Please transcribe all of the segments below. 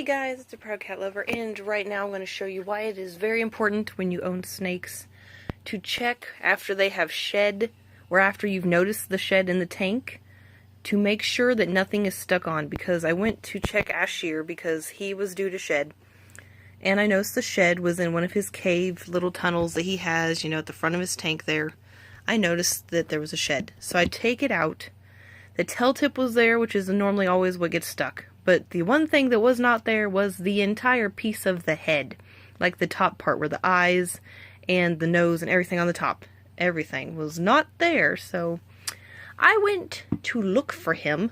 Hey guys, it's a Proud Cat Lover, and right now I'm going to show you why it is very important when you own snakes to check after they have shed, or after you've noticed the shed in the tank, to make sure that nothing is stuck on, because I went to check Ashir because he was due to shed, and I noticed the shed was in one of his cave little tunnels that he has, at the front of his tank there. I noticed that there was a shed, so I take it out. The tail tip was there, which is normally always what gets stuck. But the one thing that was not there was the entire piece of the head. Like the top part where the eyes and the nose and everything on the top. Everything was not there, so I went to look for him.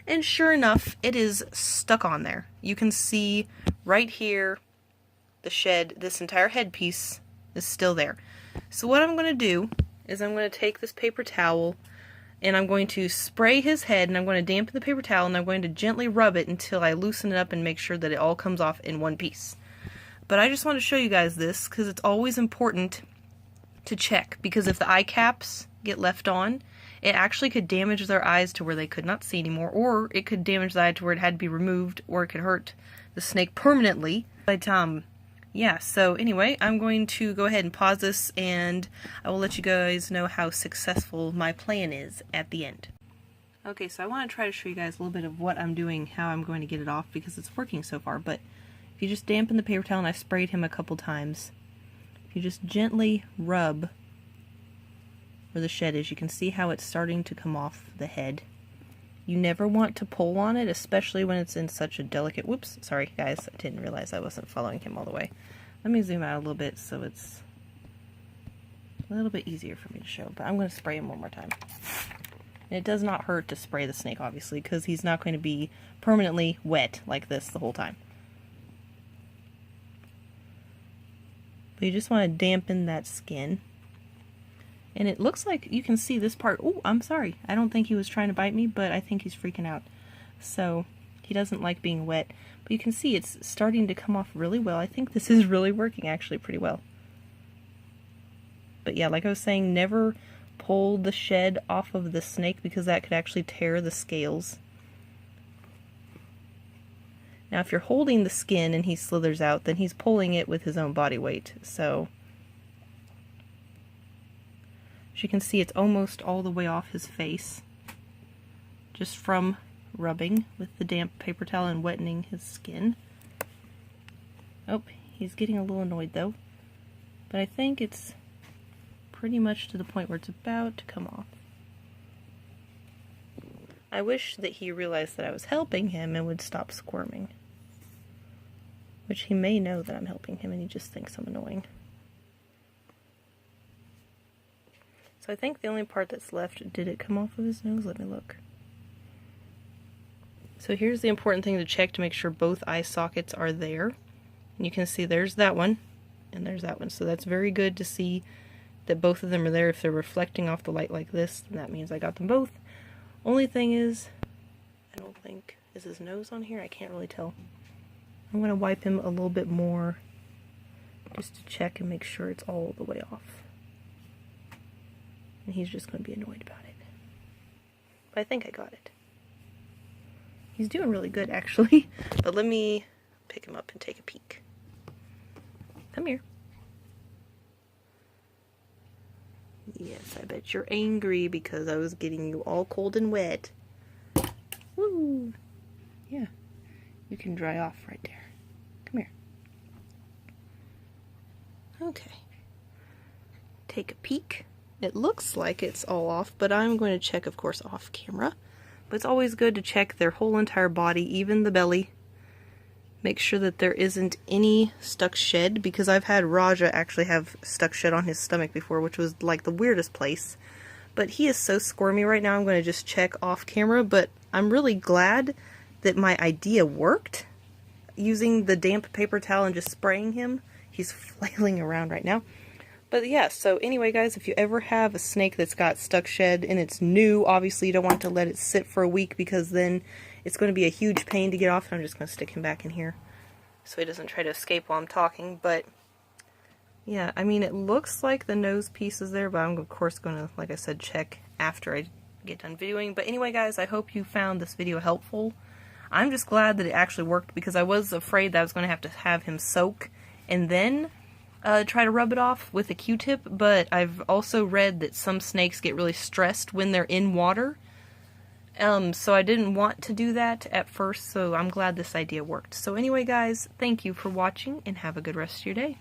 And sure enough, it is stuck on there. You can see right here, the shed, this entire headpiece is still there. So what I'm going to do is I'm going to take this paper towel and I'm going to spray his head, and I'm going to dampen the paper towel, and I'm going to gently rub it until I loosen it up and make sure that it all comes off in one piece. But I just want to show you guys this, because it's always important to check, because if the eye caps get left on, it actually could damage their eyes to where they could not see anymore, or it could damage the eye to where it had to be removed, or it could hurt the snake permanently. But, yeah, so anyway, I'm going to go ahead and pause this, and I will let you guys know how successful my plan is at the end. Okay, so I want to try to show you guys a little bit of what I'm doing, how I'm going to get it off, because it's working so far. But if you just dampen the paper towel, and I sprayed him a couple times, if you just gently rub where the shed is, you can see how it's starting to come off the head. You never want to pull on it, especially when it's in such a delicate... Whoops, sorry guys, I didn't realize I wasn't following him all the way. Let me zoom out a little bit so it's a little bit easier for me to show, but I'm going to spray him one more time. And it does not hurt to spray the snake, obviously, because he's not going to be permanently wet like this the whole time. But you just want to dampen that skin. And it looks like you can see this part. Oh, I'm sorry. I don't think he was trying to bite me, but I think he's freaking out. So, he doesn't like being wet. But you can see it's starting to come off really well. I think this is really working actually pretty well. But yeah, like I was saying, never pull the shed off of the snake because that could actually tear the scales. Now, if you're holding the skin and he slithers out, then he's pulling it with his own body weight. So, as you can see, it's almost all the way off his face, just from rubbing with the damp paper towel and wetting his skin. Oh, he's getting a little annoyed though, but I think it's pretty much to the point where it's about to come off. I wish that he realized that I was helping him and would stop squirming, which he may know that I'm helping him and he just thinks I'm annoying. So I think the only part that's left, did it come off of his nose? Let me look. So here's the important thing to check to make sure both eye sockets are there. And you can see there's that one, and there's that one. So that's very good to see that both of them are there. If they're reflecting off the light like this, then that means I got them both. Only thing is, I don't think, is his nose on here? I can't really tell. I'm going to wipe him a little bit more just to check and make sure it's all the way off. And he's just going to be annoyed about it. But I think I got it. He's doing really good, actually. But let me pick him up and take a peek. Come here. Yes, I bet you're angry because I was getting you all cold and wet. Woo! Yeah. You can dry off right there. Come here. Okay. Take a peek. It looks like it's all off, but I'm going to check, of course, off camera. But it's always good to check their whole entire body, even the belly. Make sure that there isn't any stuck shed, because I've had Raja actually have stuck shed on his stomach before, which was like the weirdest place. But he is so squirmy right now, I'm going to just check off camera, but I'm really glad that my idea worked. Using the damp paper towel and just spraying him. He's flailing around right now. But yeah, so anyway guys, if you ever have a snake that's got stuck shed and it's new, obviously you don't want to let it sit for a week because then it's going to be a huge pain to get off. And I'm just going to stick him back in here so he doesn't try to escape while I'm talking. But yeah, I mean, it looks like the nose piece is there, but I'm of course going to, like I said, check after I get done videoing. But anyway guys, I hope you found this video helpful. I'm just glad that it actually worked, because I was afraid that I was going to have him soak and then try to rub it off with a Q-tip, but I've also read that some snakes get really stressed when they're in water. So I didn't want to do that at first, so I'm glad this idea worked. So anyway, guys, thank you for watching, and have a good rest of your day.